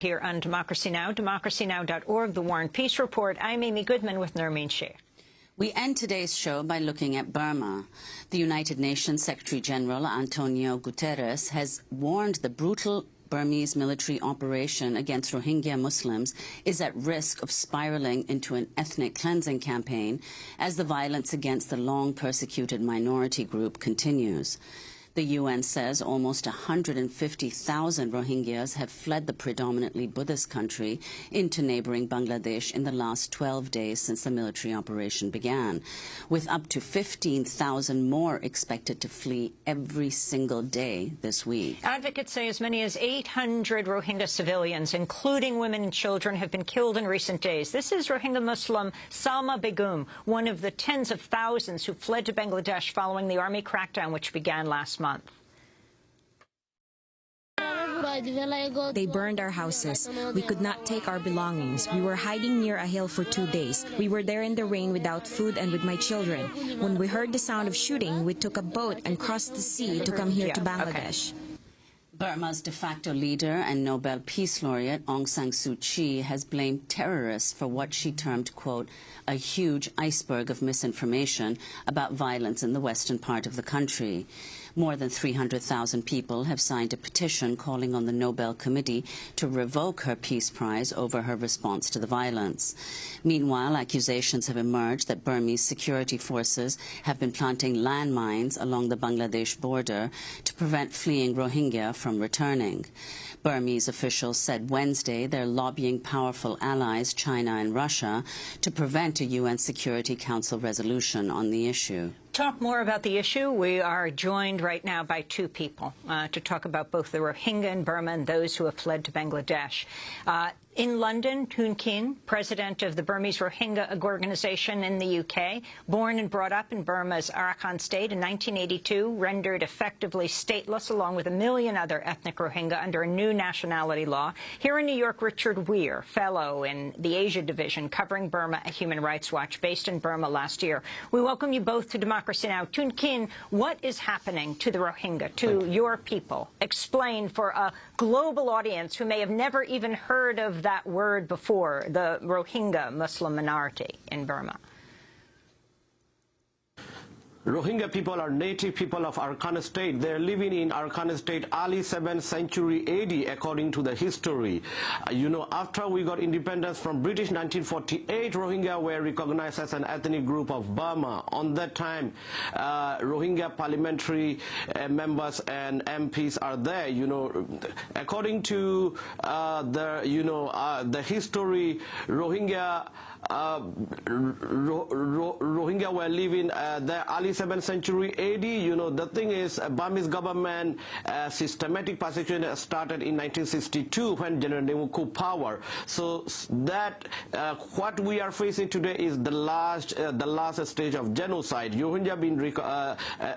Here on Democracy Now!, democracynow.org, The War and Peace Report. I'm Amy Goodman with Nermeen Sheikh. We end today's show by looking at Burma. The United Nations Secretary-General Antonio Guterres has warned the brutal Burmese military operation against Rohingya Muslims is at risk of spiraling into an ethnic cleansing campaign as the violence against the long-persecuted minority group continues. The UN says almost 150,000 Rohingyas have fled the predominantly Buddhist country into neighboring Bangladesh in the last 12 days since the military operation began, with up to 15,000 more expected to flee every single day this week. Advocates say as many as 800 Rohingya civilians, including women and children, have been killed in recent days. This is Rohingya Muslim Salma Begum, one of the tens of thousands who fled to Bangladesh following the army crackdown, which began last month. They burned our houses. We could not take our belongings. We were hiding near a hill for 2 days. We were there in the rain without food and with my children. When we heard the sound of shooting, we took a boat and crossed the sea to come here to Bangladesh. Burma's de facto leader and Nobel Peace Laureate Aung San Suu Kyi has blamed terrorists for what she termed, quote, a huge iceberg of misinformation about violence in the western part of the country. More than 300,000 people have signed a petition calling on the Nobel Committee to revoke her Peace Prize over her response to the violence. Meanwhile, accusations have emerged that Burmese security forces have been planting landmines along the Bangladesh border to prevent fleeing Rohingya from returning. Burmese officials said Wednesday they're lobbying powerful allies, China and Russia, to prevent a UN Security Council resolution on the issue. Talk more about the issue. We are joined right now by two people to talk about both the Rohingya in Burma and those who have fled to Bangladesh. In London, Tun Khin, president of the Burmese Rohingya organization in the UK, born and brought up in Burma's Arakan state in 1982, rendered effectively stateless along with 1 million other ethnic Rohingya under a new nationality law. Here in New York, Richard Weir, fellow in the Asia division covering Burma at Human Rights Watch, based in Burma last year. We welcome you both to Democracy Now! Tun Khin, what is happening to the Rohingya, to your people? Explain for a global audience who may have never even heard of that word before, the Rohingya Muslim minority in Burma. Rohingya people are native people of Arakan state. They're living in Arakan state early 7th century AD according to the history. After we got independence from British 1948, Rohingya were recognized as an ethnic group of Burma. On that time, Rohingya parliamentary members and MPs are there. According to the history, Rohingya were living the early 7th century AD. The thing is, Burmese government systematic persecution started in 1962 when General Nemu took power. So that what we are facing today is the last stage of genocide. Rohingya been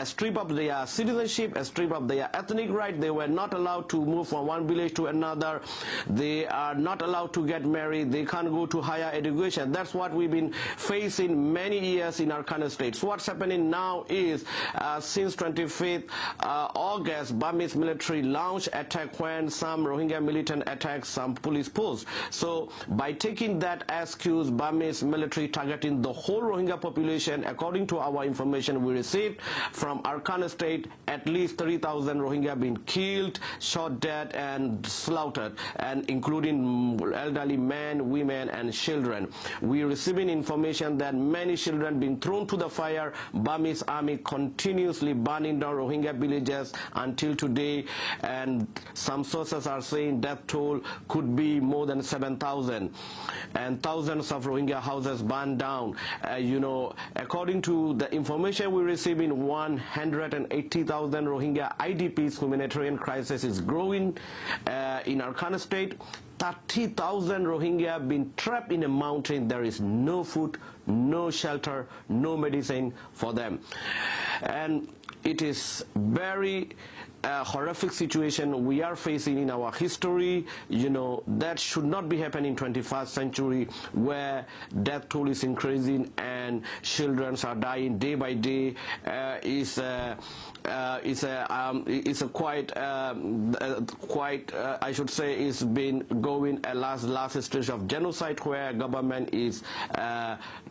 stripped of their citizenship, stripped of their ethnic right. They were not allowed to move from one village to another. They are not allowed to get married. They can't go to higher education. That's what we've been facing many years in our kind of states. What's happening now is since 25th August, Burmese military launched attack when some Rohingya militant attacked some police posts. So by taking that excuse, Burmese military targeting the whole Rohingya population. According to our information we received from Arakan state, at least 3,000 Rohingya been killed, shot dead and slaughtered, and including elderly men, women and children. We are receiving information that many children been thrown to the fire. Burmese army continuously burning down Rohingya villages until today, and some sources are saying death toll could be more than 7,000, and thousands of Rohingya houses burned down. According to the information we receive, in 180,000 Rohingya IDPs, humanitarian crisis is growing in Arakan state. 30,000 Rohingya been trapped in a mountain. There is no food, no shelter, no medicine for them. And it is very horrific situation we are facing in our history, that should not be happening in 21st century, where death toll is increasing and children are dying day by day. Is a quite I should say it's been going a last stage of genocide, where government is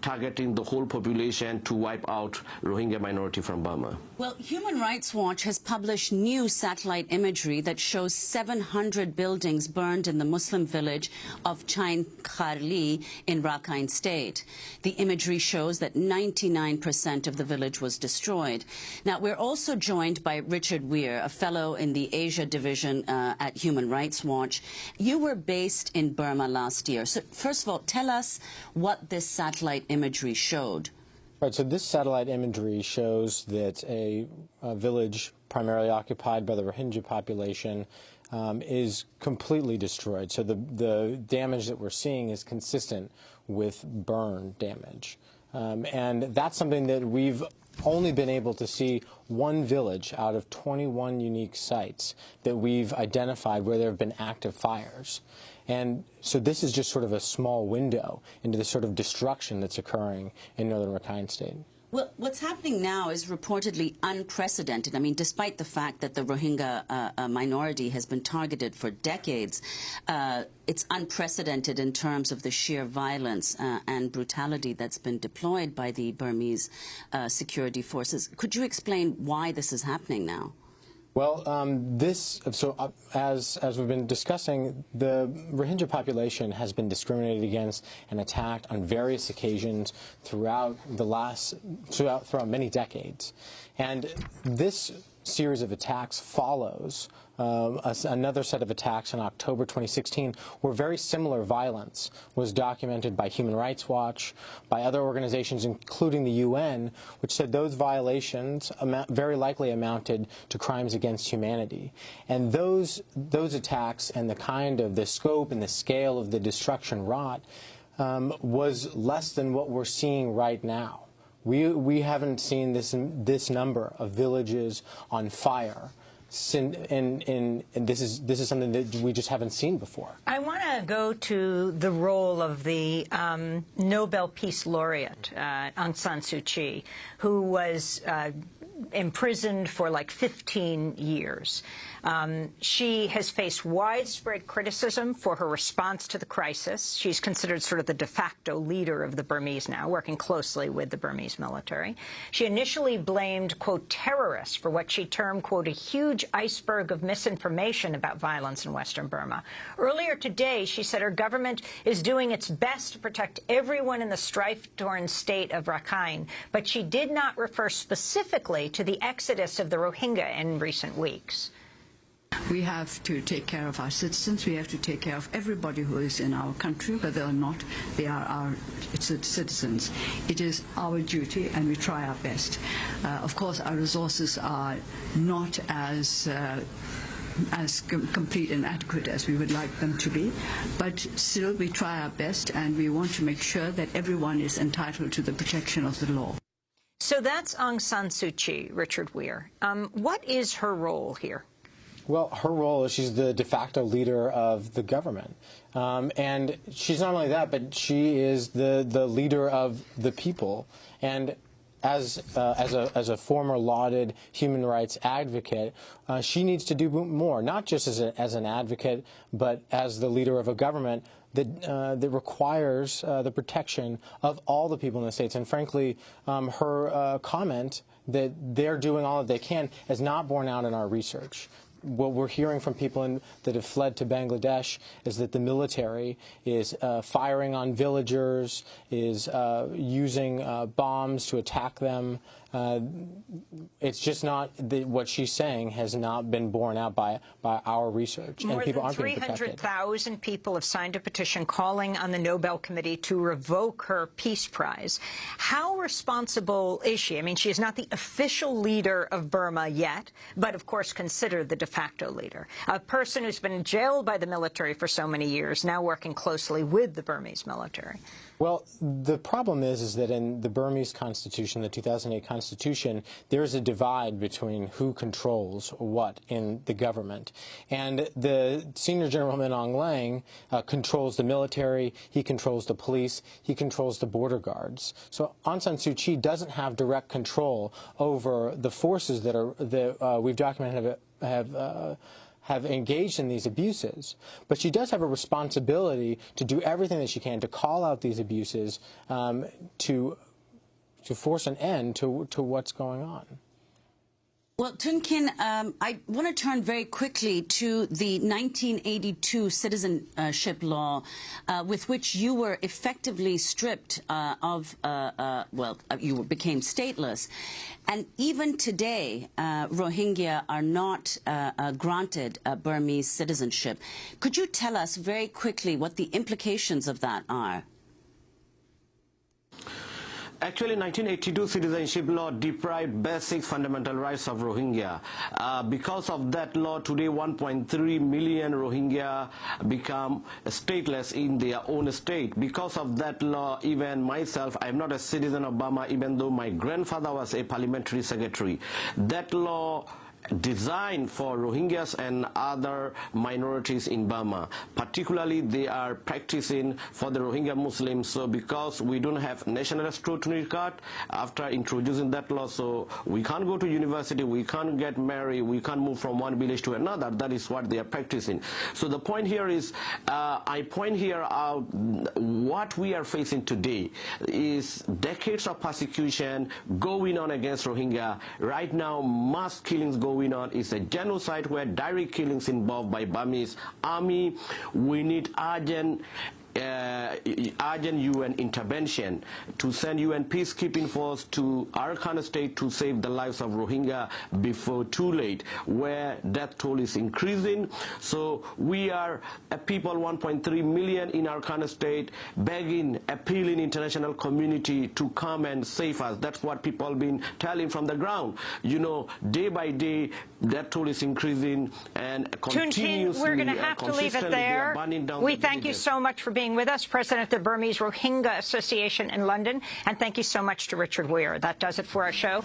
targeting the whole population to wipe out Rohingya minority from Burma. Well, Human Rights Watch has published new satellite imagery that shows 700 buildings burned in the Muslim village of Chain Kharli in Rakhine State. The imagery shows that 99% of the village was destroyed. Now, we're also joined by Richard Weir, a fellow in the Asia Division at Human Rights Watch. You were based in Burma last year. So, first of all, tell us what this satellite imagery showed. Right, so this satellite imagery shows that a village primarily occupied by the Rohingya population is completely destroyed. So the damage that we're seeing is consistent with burn damage. And that's something that we've only been able to see one village out of 21 unique sites that we've identified where there have been active fires. And so this is just sort of a small window into the sort of destruction that's occurring in northern Rakhine State. Well, what's happening now is reportedly unprecedented. I mean, despite the fact that the Rohingya minority has been targeted for decades, it's unprecedented in terms of the sheer violence and brutality that's been deployed by the Burmese security forces. Could you explain why this is happening now? Well, as we've been discussing, the Rohingya population has been discriminated against and attacked on various occasions throughout many decades. And this series of attacks follows another set of attacks in October 2016, where very similar violence was documented by Human Rights Watch, by other organizations, including the UN, which said those violations very likely amounted to crimes against humanity. And those attacks and the scope and the scale of the destruction wrought was less than what we're seeing right now. We haven't seen this number of villages on fire, and this is something that we just haven't seen before. I want to go to the role of the Nobel Peace Laureate Aung San Suu Kyi, who was imprisoned for like 15 years. She has faced widespread criticism for her response to the crisis. She's considered sort of the de facto leader of the Burmese now, working closely with the Burmese military. She initially blamed, quote, terrorists for what she termed, quote, a huge iceberg of misinformation about violence in Western Burma. Earlier today, she said her government is doing its best to protect everyone in the strife-torn state of Rakhine, but she did not refer specifically to the exodus of the Rohingya in recent weeks. We have to take care of our citizens. We have to take care of everybody who is in our country, whether or not they are our citizens. It is our duty, and we try our best. Of course, our resources are not as complete and adequate as we would like them to be, but still we try our best, and we want to make sure that everyone is entitled to the protection of the law. So that's Aung San Suu Kyi, Richard Weir. What is her role here? Well, her role is she's the de facto leader of the government. And she's not only that, but she is the leader of the people. And as a former lauded human rights advocate, she needs to do more, not just as an advocate, but as the leader of a government that requires the protection of all the people in the states. And frankly, her comment that they're doing all that they can is not borne out in our research. What we're hearing from people that have fled to Bangladesh is that the military is firing on villagers, is using bombs to attack them. It's just not what she's saying has not been borne out by our research, and people aren't being protected. More than 300,000 people have signed a petition calling on the Nobel Committee to revoke her Peace Prize. How responsible is she? I mean, she is not the official leader of Burma yet, but of course considered the de facto leader. A person who's been jailed by the military for so many years, now working closely with the Burmese military. Well, the problem is that in the Burmese constitution, the 2008 constitution, Constitution, there is a divide between who controls what in the government. And the Senior General Min Aung Hlaing controls the military, he controls the police, he controls the border guards. So Aung San Suu Kyi doesn't have direct control over the forces that we've documented have engaged in these abuses, but she does have a responsibility to do everything that she can to call out these abuses, to force an end to what's going on. Well, Tun Kin, I want to turn very quickly to the 1982 citizenship law with which you were effectively stripped you became stateless. And even today, Rohingya are not granted Burmese citizenship. Could you tell us very quickly what the implications of that are? Actually, 1982 citizenship law deprived basic fundamental rights of Rohingya. Because of that law, today 1.3 million Rohingya become stateless in their own state. Because of that law, even myself, I am not a citizen of Burma, even though my grandfather was a parliamentary secretary. That law designed for Rohingyas and other minorities in Burma. Particularly, they are practicing for the Rohingya Muslims. So because we don't have national scrutiny card after introducing that law, so we can't go to university, we can't get married, we can't move from one village to another. That is what they are practicing. So the point here is, I point here out what we are facing today is decades of persecution going on against Rohingya. Right now, mass killings going on. Is a genocide where direct killings involved by Burmese army. We need urgent UN intervention to send UN peacekeeping force to Arakan state to save the lives of Rohingya before too late, where death toll is increasing. So we are a people 1.3 million in Arakan state begging, appealing international community to come and save us. That's what people have been telling from the ground. You know, day by day, death toll is increasing and continuously. We're going to have to leave it there. We thank you so much for being with us, President of the Burmese Rohingya Association in London, and thank you so much to Richard Weir. That does it for our show.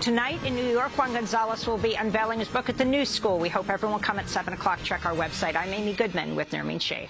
Tonight in New York, Juan Gonzalez will be unveiling his book at the New School. We hope everyone will come at 7 o'clock. Check our website. I'm Amy Goodman with Nermeen Sheikh.